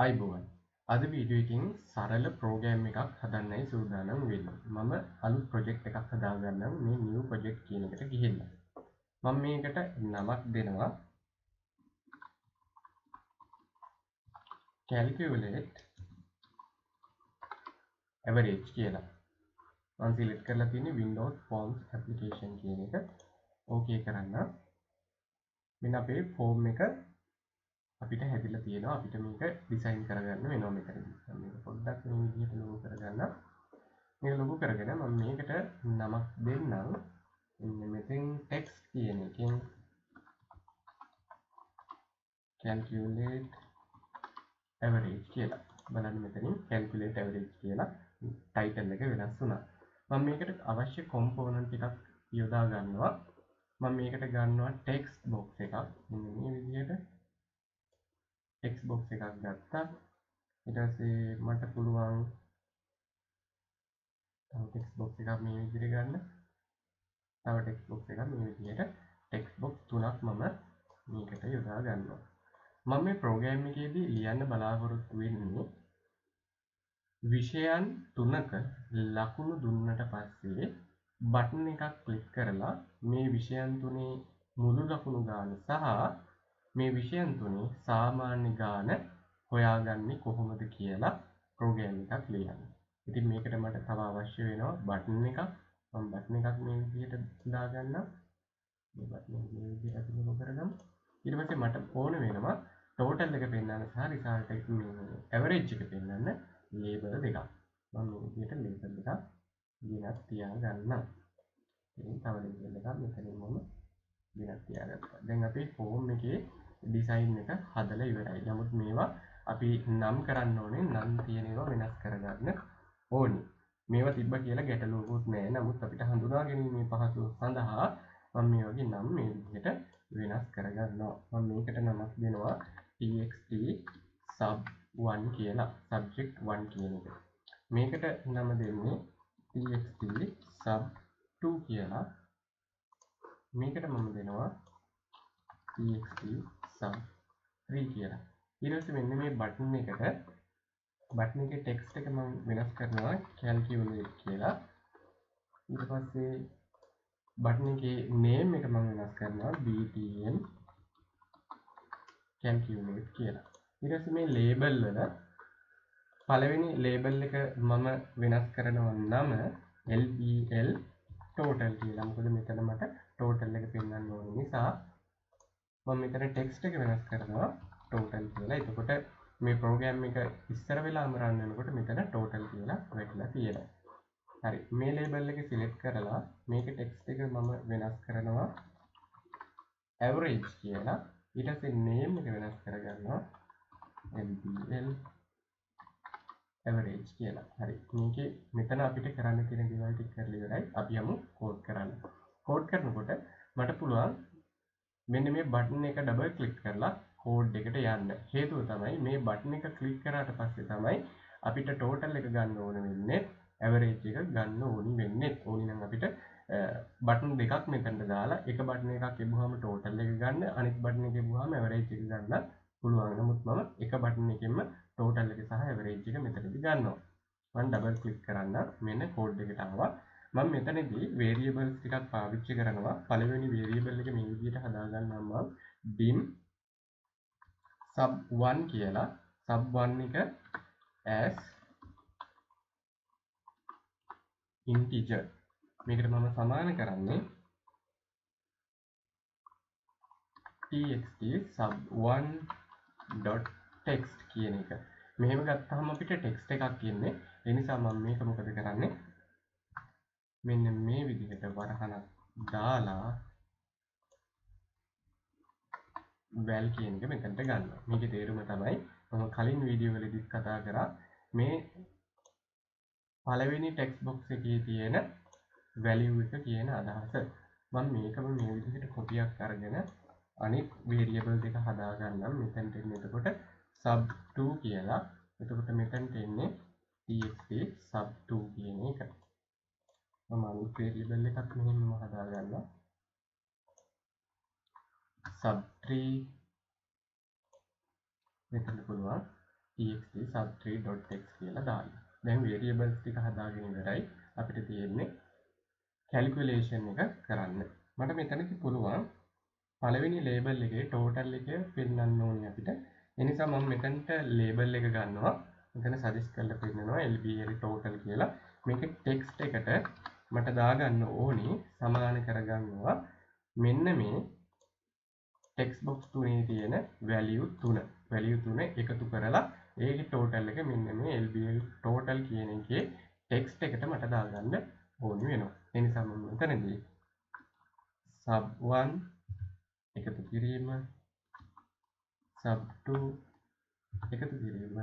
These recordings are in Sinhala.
ආයිබෝවන් අද වීඩියෝ එකකින් සරල ප්‍රෝග්‍රෑම් එකක් හදන්නයි සූදානම් වෙන්නේ. මම අලුත් ප්‍රොජෙක්ට් එකක් හදාගන්නම් මේ new project කියන එකට ගිහිල්ලා. මම මේකට නමක් දෙනවා calculate average කියලා. මම select කරලා තියෙන්නේ Windows Forms application කියන එක. ඕකේ කරන්න. මෙන්න අපේ form එක අපිට හැදිලා තියෙනවා. අපිට මේක ඩිසයින් කරගන්න වෙනවා මෙතනදී. මම මේක පොඩ්ඩක් මේ විදිහට ලොගෝ කරගන්න. මේක ලොගෝ කරගෙන මම මේකට නමක් දෙන්නම්. මෙන්න මෙතෙන් text කියන එකෙන් calculate average කියලා. බලන්න මෙතනින් calculate average කියලා title එක වෙනස් වුණා. මම මේකට අවශ්‍ය component ටිකක් යොදා ගන්නවා. මම මේකට ගන්නවා text box එකක්. මෙන්න මේ විදිහට text box එකක් ගත්තා. ඊට පස්සේ මට පුළුවන් තව text box එකක් මේ විදිහට ගන්න. තව text box එකක් මේ විදිහට text box තුනක් මම මේකට යොදා ගන්නවා. මම මේ ප්‍රෝග්‍රෑම් එකේදී ලියන්න බලාපොරොත්තු වෙන්නේ විෂයන් තුනක ලකුණු දුන්නට පස්සේ බටන් එකක් ක්ලික් කරලා මේ විෂයන් තුනේ මුළු ලකුණු ගාන සහ මේ විෂයන් තුනේ සාමාන්‍ය ගාන හොයාගන්නේ කොහොමද කියලා ප්‍රෝග්‍රෑම් එකක් ලියන්න. ඉතින් මේකට මට තව අවශ්‍ය වෙනවා බටන් එකක්. මම බටන් එකක් මේ විදිහට දාගන්නම්. මේ බටන් එක මේ විදිහට අතුලු කරගමු. ඊට පස්සේ මට ඕන වෙනවා ටෝටල් එක පෙන්වන්න සහ රිසල්ට් එක මේ ඇවරේජ් එක පෙන්වන්න ලේබල් දෙකක්. මම මේ විදිහට ලේබල් දෙකක් ගෙනත් තියාගන්නම්. ඉතින් තව ලේබල් එකක් මෙතනින් මම ගෙනත් තියාගත්තා. දැන් අපේ ෆෝම් එකේ ඩිසයින් එක හදලා ඉවරයි. නමුත් මේවා අපි නම් කරන්න ඕනේ. නම් තියෙන ඒවා වෙනස් කරගන්න ඕනේ. මේවා තිබ්බ කියලා ගැටලුවකුත් නැහැ. නමුත් අපිට හඳුනා ගැනීමේ පහසුව සඳහා මම මේ වගේ නම් මේ විදිහට වෙනස් කරගන්නවා. මම මේකට නමක් දෙනවා txt sub1 කියලා. subject 1 කියන එක. මේකට නම දෙන්නේ txt sub2 කියලා. මේකට මම දෙනවා txt sub3 කියලා. ඊට පස්සේ මෙන්න මේ බටන් එකට බටන් එකේ ටෙක්ස්ට් එක මම වෙනස් කරනවා calculate කියලා. ඊට පස්සේ බටන් එකේ name එක මම වෙනස් කරනවා btn calculate කියලා. ඊට පස්සේ මේ label වල පළවෙනි label එක මම වෙනස් කරනවා නම lbl total කියලා. මොකද මෙතන මට total එක පෙන්වන්න ඕන නිසා මම මෙතන text එක වෙනස් කරනවා total කියලා. එතකොට මේ ප්‍රෝග්‍රෑම් එක ඉස්සර වෙලාම රන් වෙනකොට මෙතන total කියලා වැටලා තියෙනවා. හරි. මේ label එක select කරලා මේකේ text එක මම වෙනස් කරනවා average කියලා. ඊට පස්සේ name එක වෙනස් කරගන්නවා lbl average කියලා. හරි. මේකේ මෙතන අපිට කරන්න තියෙන දේවල් ටික කරලා ඉවරයි. අපි යමු කෝඩ් කරන්න. කෝඩ් කරනකොට මට පුළුවන් මෙන්න මේ බටන් එක ඩබල් ක්ලික් කරලා කෝඩ් එකට යන්න. හේතුව තමයි මේ බටන් එක ක්ලික් කරාට පස්සේ තමයි අපිට ටෝටල් එක ගන්න ඕන වෙන්නේ, ඇවරේජ් එක ගන්න ඕනි වෙන්නේ. ඕනි නම් අපිට බටන් දෙකක් මෙතනට දාලා එක බටන් එකක් එබුවාම ටෝටල් එක ගන්න, අනිත් බටන් එක එබුවාම ඇවරේජ් එක ගන්න පුළුවන්. නමුත් මම එක බටන් එකෙන්ම ටෝටල් එක සහ ඇවරේජ් එක මෙතනදී ගන්නවා. මම ඩබල් ක්ලික් කරන්න මෙන්න කෝඩ් එකට ආවා. මම මෙතනදී variables ටිකක් පාවිච්චි කරනවා. පළවෙනි variable එක මේ විදිහට හදාගන්නම් මම dim sub1 කියලා. sub1 එක as integer. මේකට මම සමාන කරන්නේ txt sub1.text කියන එක. මෙහෙම ගත්තාම අපිට text එකක් එන්නේ. ඒ නිසා මම මේක මොකද කරන්නේ? මෙන්න මේ විදිහට වරහනක් දාලා val කියන එක මෙතනට ගන්නවා. මේකේ තේරුම තමයි මම කලින් වීඩියෝ වලදී කතා කරා මේ පළවෙනි ටෙක්ස්ට් බොක්ස් එකේ තියෙන value එක කියන අදහස. මම මේකම මේ විදිහට කොපියක් අරගෙන අනිත් variable දෙක හදා ගන්නම්. මෙතනට එන්නේ එතකොට sub2 කියලා. එතකොට මෙතනට එන්නේ txt sub2 කියන එක. මම අනිත් variable එකක් මෙහෙම හදා ගන්නවා. sub3 මෙතන පුළුවන් txt sub3.x කියලා දාන්න. දැන් variables ටික හදාගෙන ඉවරයි. අපිට තියෙන්නේ calculation එක කරන්න. මට මෙතනදී පුළුවන් පළවෙනි label එකේ total එක පෙන්නන්න ඕනේ අපිට. ඒ නිසා මම මෙතනට label එක ගන්නවා. මෙතන suggest කරලා පෙන්නනවා LBL total කියලා. මේකේ text එකට මට දාගන්න ඕනේ සමාන කරගන්නවා මෙන්න මේ text box තුනේ තියෙන value 3 එකතු කරලා ඒකේ total එක මෙන්න මේ LBL total කියන එකේ text එකට මට දාගන්න ඕනේ වෙනවා. ඒ නිසා මම මෙතනදී sub1 එකතු කිරීම sub2 එකතු කිරීම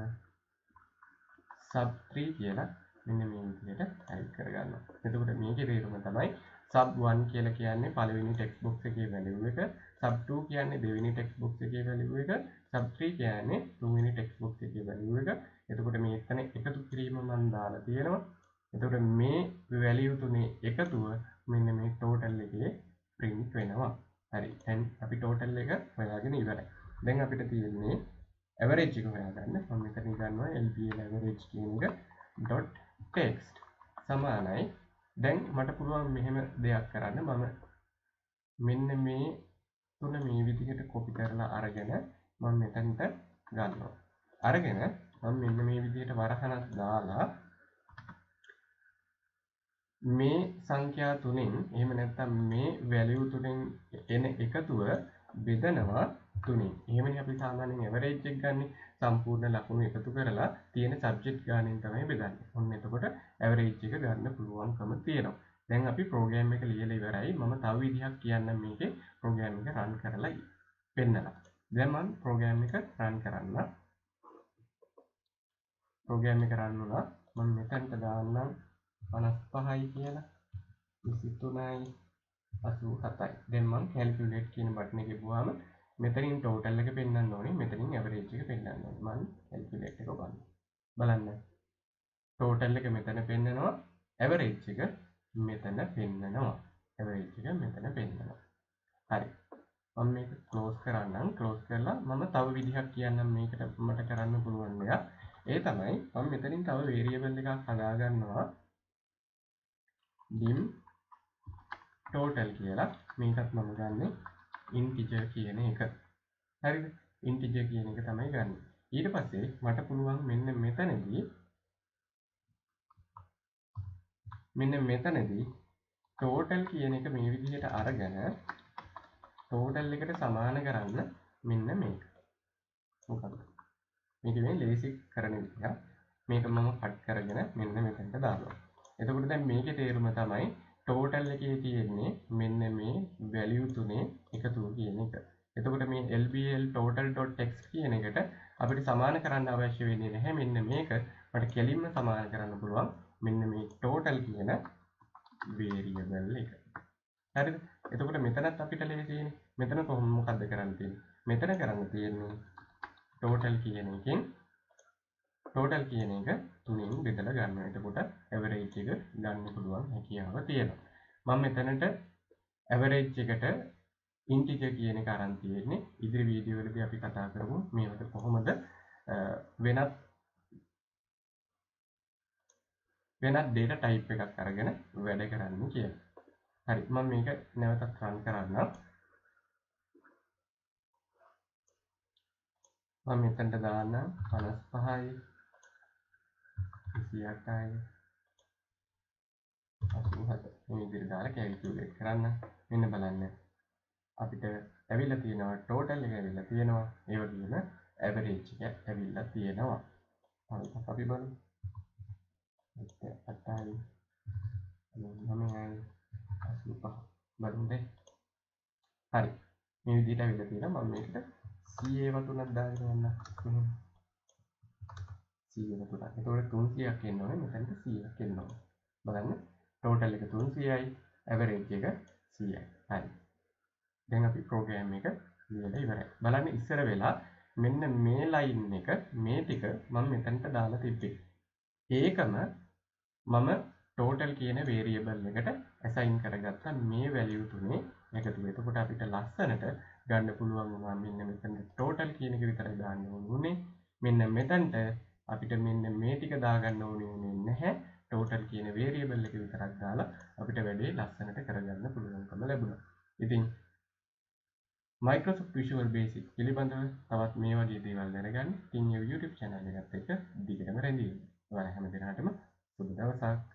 sub3 කියලා මෙන්න මේ විදිහට type කරගන්නවා. එතකොට මේකේ තේරුම තමයි sub1 කියලා කියන්නේ පළවෙනි text box එකේ value එක, sub2 කියන්නේ දෙවෙනි text box එකේ value එක, sub3 කියන්නේ තුන්වෙනි text box එකේ value එක. එතකොට මේ එතන එකතු කිරීම මම දාලා තියෙනවා. එතකොට මේ value තුනේ එකතුව මෙන්න මේ total එකේ print වෙනවා. හරි. දැන් අපි total එක හොයාගෙන ඉවරයි. දැන් අපිට තියෙන්නේ average එක හොයාගන්න. මම මෙතන ගන්නවා LBL average කියන එක dot text සමානයි. දැන් මට පුළුවන් මෙහෙම දෙයක් කරන්න. මම මෙන්න මේ තුන මේ විදිහට copy කරලා අරගෙන මම මෙතනට ගන්නවා. අරගෙන මම මෙන්න මේ විදිහට වරහනක් දාලා මේ සංඛ්‍යා තුනෙන් එහෙම නැත්නම් මේ value තුනෙන් එන එකතුව බෙදනවා තුනෙන්. එහෙමනේ අපි සාමාන්‍යයෙන් average එක ගන්න. සම්පූර්ණ ලකුණු එකතු කරලා තියෙන subject ගානෙන් තමයි බෙදන්නේ. ඔන්න එතකොට average එක ගන්න පුළුවන්කම තියෙනවා. දැන් අපි program එක ලියලා ඉවරයි. මම තව විදිහක් කියන්නම් මේකේ program එක run කරලා පෙන්නලා. දැන් මම program එක run කරන්න. program එක run වුණා. මම මෙතනට දාන්නම් 55යි කියලා 23යි 87යි. දැන් මම calculate කියන බටන් එක ගිහුවාම මෙතනින් total එක පෙන්වන්න ඕනේ. මෙතනින් average එක පෙන්වන්න ඕනේ. මම calculate එක බලන්න. total එක මෙතන පෙන්නනවා. average එක මෙතන පෙන්නනවා. average එක මෙතන පෙන්නනවා. හරි. මම මේක close කරන්නම්. close කරලා මම තව විදිහක් කියන්නම් මේකට මට කරන්න පුළුවන් දෙයක්. ඒ තමයි මම මෙතනින් තව variable එකක් හදා ගන්නවා. dim total කියලා. මේකත් මම ගන්නෙ integer කියන එක. හරිද? integer කියන එක තමයි ගන්න. ඊට පස්සේ මට පුළුවන් මෙන්න මෙතනදී total කියන එක මේ විදිහට අරගෙන total එකට සමාන කරන්න මෙන්න මේක. මොකක්ද? මේක මේ ලේසි කරන විදිහ. මේක මම කට් කරගෙන මෙන්න මෙතනට දානවා. එතකොට දැන් මේකේ තේරුම තමයි total එකේ තියෙන්නේ මෙන්න මේ value තුනේ එකතුව කියන එක. එතකොට මේ LBL total.text කියන එකට අපිට සමාන කරන්න අවශ්‍ය වෙන්නේ නැහැ. මෙන්න මේක මට කෙලින්ම සමාන කරන්න පුළුවන් මෙන්න මේ total කියන variable එක. හරිද? එතකොට මෙතනත් අපිට ලේසියිනේ. මෙතන කොහොම මොකද්ද කරන්න තියෙන්නේ? මෙතන කරන්න තියෙන්නේ total කියන එකෙන් total කියන එක තුනෙන් බෙදලා ගන්නවා. එතකොට average එක ගන්න පුළුවන් හැකියාව තියෙනවා. මම මෙතනට average එකට integer කියන එක අරන් තියෙන්නේ. ඉදිරි වීඩියෝ වලදී අපි කතා කරමු මේකට කොහොමද වෙනත් data type එකක් අරගෙන වැඩ කරන්නේ කියලා. හරි. මම මේක නැවතත් run කරන්නම්. මම මෙතනට දාන්නම් 55යි 28යි 87 මේ විදිහට දාලා calculate කරන්න. මෙන්න බලන්න. අපිට ඇවිල්ලා තියෙනවා total එක ඇවිල්ලා තියෙනවා. ඒ වගේම average එක ඇවිල්ලා තියෙනවා. හරි. අපි බලමු. 8යි 9යි 85 බලමු දැන්. හරි. මේ විදිහට ඇවිල්ලා තියෙනවා. මම මේකට CA වතුනක් දාගෙන යන්න. මෙහෙම. CA වතුනක්. ඒතකොට 300ක් එන්න ඕනේ. මෙතනට 100ක් එන්න ඕනේ. බලන්න. total එක 300යි, average එක 100යි. හරි. දැන් අපි program එක ලියලා ඉවරයි. බලන්න ඉස්සර වෙලා මෙන්න මේ line එක මේ ටික මම මෙතනට දාලා තිබ්බේ. ඒකම මම total කියන variable එකට assign කරගත්තා මේ value තුනේ එකතු. එතකොට අපිට ලස්සනට ගන්න පුළුවන් වුණා මෙන්න මෙතන total කියන එක විතරයි දාන්න ඕනේ. මෙන්න මෙතනට අපිට මෙන්න මේ ටික දාගන්න ඕනේ වුණේ නැහැ. total කියන variable එක විතරක් දාලා අපිට වැඩේ ලස්සනට කරගන්න පුළුවන්කම ලැබුණා. ඉතින් Microsoft Visual Basic පිළිබඳව තවත් මේ වගේ දේවල් දැනගන්න thingEve YouTube channel එකත් එක්ක දිගටම රැඳී ඉන්න. ඔයාලා හැම දිනකටම සුබ දවසක්.